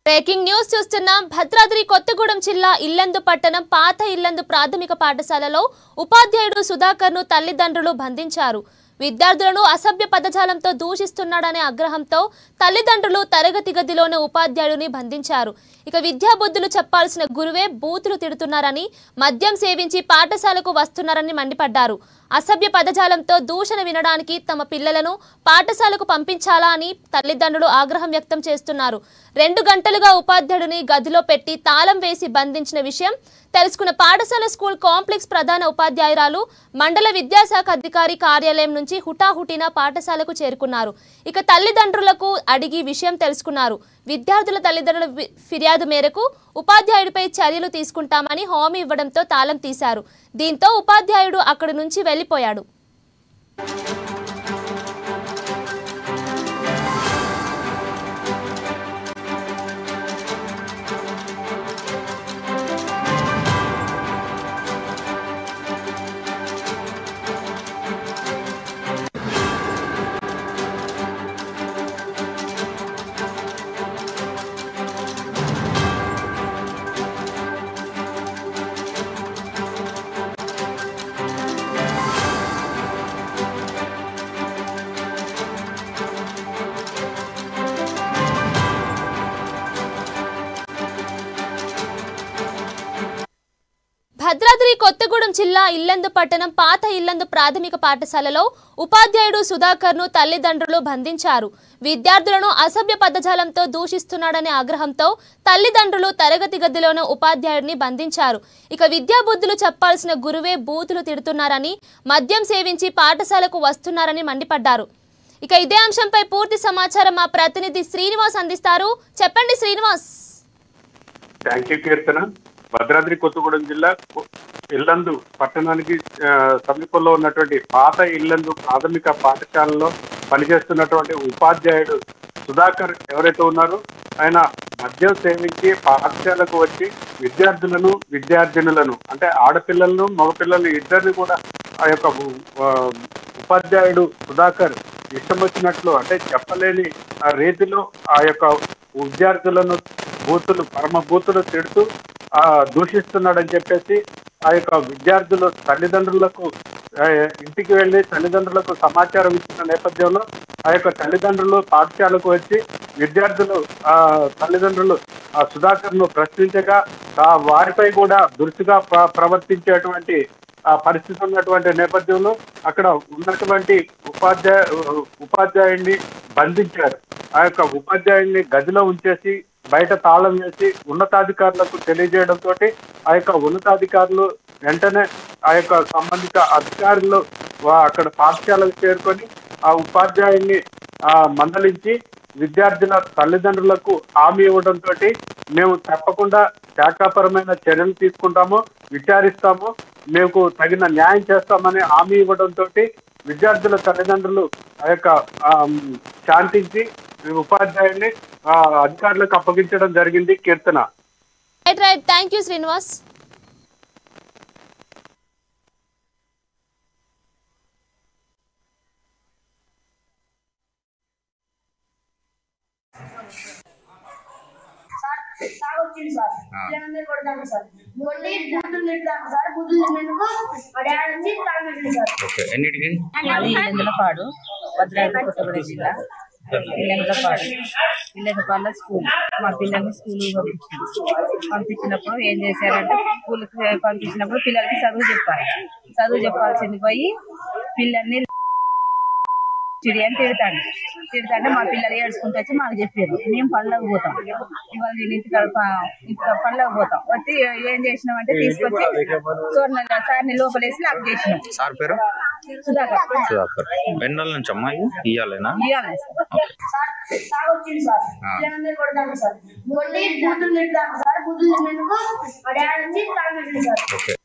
Breaking news చూస్తున్నాం. భద్రాద్రి కొత్తగూడెం జిల్లా ఇల్లందు పట్టణం పాత ఇల్లందు ప్రాథమిక పాఠశాలలో ఉపాధ్యాయుడు సుధాకర్ను తల్లిదండ్రులు బంధించారు. విద్యార్థులను అసభ్య పదజాలంతో దూషిస్తున్నాడనే ఆగ్రహంతో తల్లిదండ్రులు తరగతి గదిలోనే ఉపాధ్యాయుడిని బంధించారు. ఇక విద్యాబుద్ధులు చెప్పాల్సిన గురువే బూతులు తిడుతున్నారని, మద్యం సేవించి పాఠశాలకు వస్తున్నారని మండిపడ్డారు. అసభ్య పదజాలంతో దూషణ వినడానికి తమ పిల్లలను పాఠశాలకు పంపించాలా అని తల్లిదండ్రులు ఆగ్రహం వ్యక్తం చేస్తున్నారు. 2 గంటలుగా ఉపాధ్యాయుడిని గదిలో పెట్టి తాళం వేసి బంధించిన విషయం తెలుసుకున్న పాఠశాల స్కూల్ కాంప్లెక్స్ ప్రధాన ఉపాధ్యాయురాలు మండల విద్యాశాఖ అధికారి కార్యాలయం నుంచి హుటాహుటిన పాఠశాలకు చేరుకున్నారు. ఇక తల్లిదండ్రులకు అడిగి విషయం తెలుసుకున్నారు. విద్యార్థుల తల్లిదండ్రుల ఫిర్యాదు మేరకు ఉపాధ్యాయుడిపై చర్యలు తీసుకుంటామని హామీ ఇవ్వడంతో తాళం తీశారు. దీంతో ఉపాధ్యాయుడు అక్కడి నుంచి వెళ్లిపోయాడు. భద్రాద్రి కొత్తగూడెం జిల్లా ఇల్లందు పట్టణం పాత ఇల్లందు ప్రాథమిక పాఠశాలలో ఉపాధ్యాయుడు సుధాకర్ను తల్లిదండ్రులు బంధించారు. విద్యార్థులను అసభ్య పదజాలంతో దూషిస్తున్నాడనే ఆగ్రహంతో తల్లిదండ్రులు తరగతి గదిలోనే ఉపాధ్యాయుడిని బంధించారు. ఇక విద్యాబుద్ధులు చెప్పాల్సిన గురువే బూతులు తిడుతున్నారని, మద్యం సేవించి పాఠశాలకు వస్తున్నారని మండిపడ్డారు. ఇక ఇదే అంశంపై పూర్తి సమాచారం మా ప్రతినిధి శ్రీనివాస్ అందిస్తారు. చెప్పండి శ్రీనివాస్. భద్రాద్రి కొత్తగూడెం జిల్లా ఇల్లందు పట్టణానికి సమీపంలో ఉన్నటువంటి పాత ఇల్లందు ప్రాథమిక పాఠశాలలో పనిచేస్తున్నటువంటి ఉపాధ్యాయుడు సుధాకర్ ఎవరైతే ఉన్నారో ఆయన మద్యం సేవించి పాఠశాలకు వచ్చి విద్యార్థినులను అంటే ఆడపిల్లలను మగపిల్లలను ఇద్దరిని కూడా ఆ యొక్క ఉపాధ్యాయుడు సుధాకర్ ఇష్టం వచ్చినట్లు అంటే చెప్పలేని ఆ రీతిలో ఆ యొక్క విద్యార్థులను పరమ బూతులు తిడుతూ దూషిస్తున్నాడని చెప్పేసి ఆ యొక్క విద్యార్థులు తల్లిదండ్రులకు ఇంటికి వెళ్ళి తల్లిదండ్రులకు సమాచారం ఇచ్చిన నేపథ్యంలో ఆ యొక్క తల్లిదండ్రులు పాఠశాలకు వచ్చి తల్లిదండ్రులు ఆ సుధాకర్ను ప్రశ్నించగా వారిపై కూడా దురుసుగా ప్రవర్తించేటువంటి పరిస్థితి ఉన్నటువంటి నేపథ్యంలో అక్కడ ఉన్నటువంటి ఉపాధ్యాయుడిని బంధించారు. ఆ యొక్క ఉపాధ్యాయుడిని గదిలో ఉంచేసి బయట తాళం వేసి ఉన్నతాధికారులకు తెలియజేయడంతో ఆ యొక్క ఉన్నతాధికారులు వెంటనే ఆ యొక్క సంబంధిత అధికారులు అక్కడ పాఠశాలకు చేరుకొని ఆ ఉపాధ్యాయుడిని మందలించి విద్యార్థుల తల్లిదండ్రులకు హామీ ఇవ్వడంతో మేము తప్పకుండా శాఖాపరమైన చర్యలు తీసుకుంటాము, విచారిస్తాము, మేము తగిన న్యాయం చేస్తామని హామీ ఇవ్వడంతో విద్యార్థుల తల్లిదండ్రులు ఆ యొక్క శాంతించి ఉపాధ్యాయుడిని అధికారులకు అప్పగించడం జరిగింది. కీర్తన. Thank you Srinivas. ఇల్లందులపాడు భద్రాద్రి కొత్తగూడెం జిల్లా ఇల్లందులపాడులో స్కూల్ మా పిల్లల్ని స్కూల్ పంపించినప్పుడు ఏం చేశారంటే స్కూల్కి పంపించినప్పుడు పిల్లలకి చదువు చెప్పాల్సింది పోయి పిల్లల్ని చిడి అని తిడతాంటే మా పిల్లలు ఏడ్చుకుంటూ వచ్చి మాకు చెప్పారు. మేము పనులకు పోతాం, ఇవాళ నేను ఇంటికి పనులకు పోతాం వచ్చి ఏం చేసినామంటే తీసుకొచ్చి సార్ని లోపలేసి లాక్ చేసినాం. సార్ పేరు సుధాకర్. ఎన్నాళ్ళ నుంచి అమ్మాయి ఇయ్యాలేనా? ఇవ్వాలి.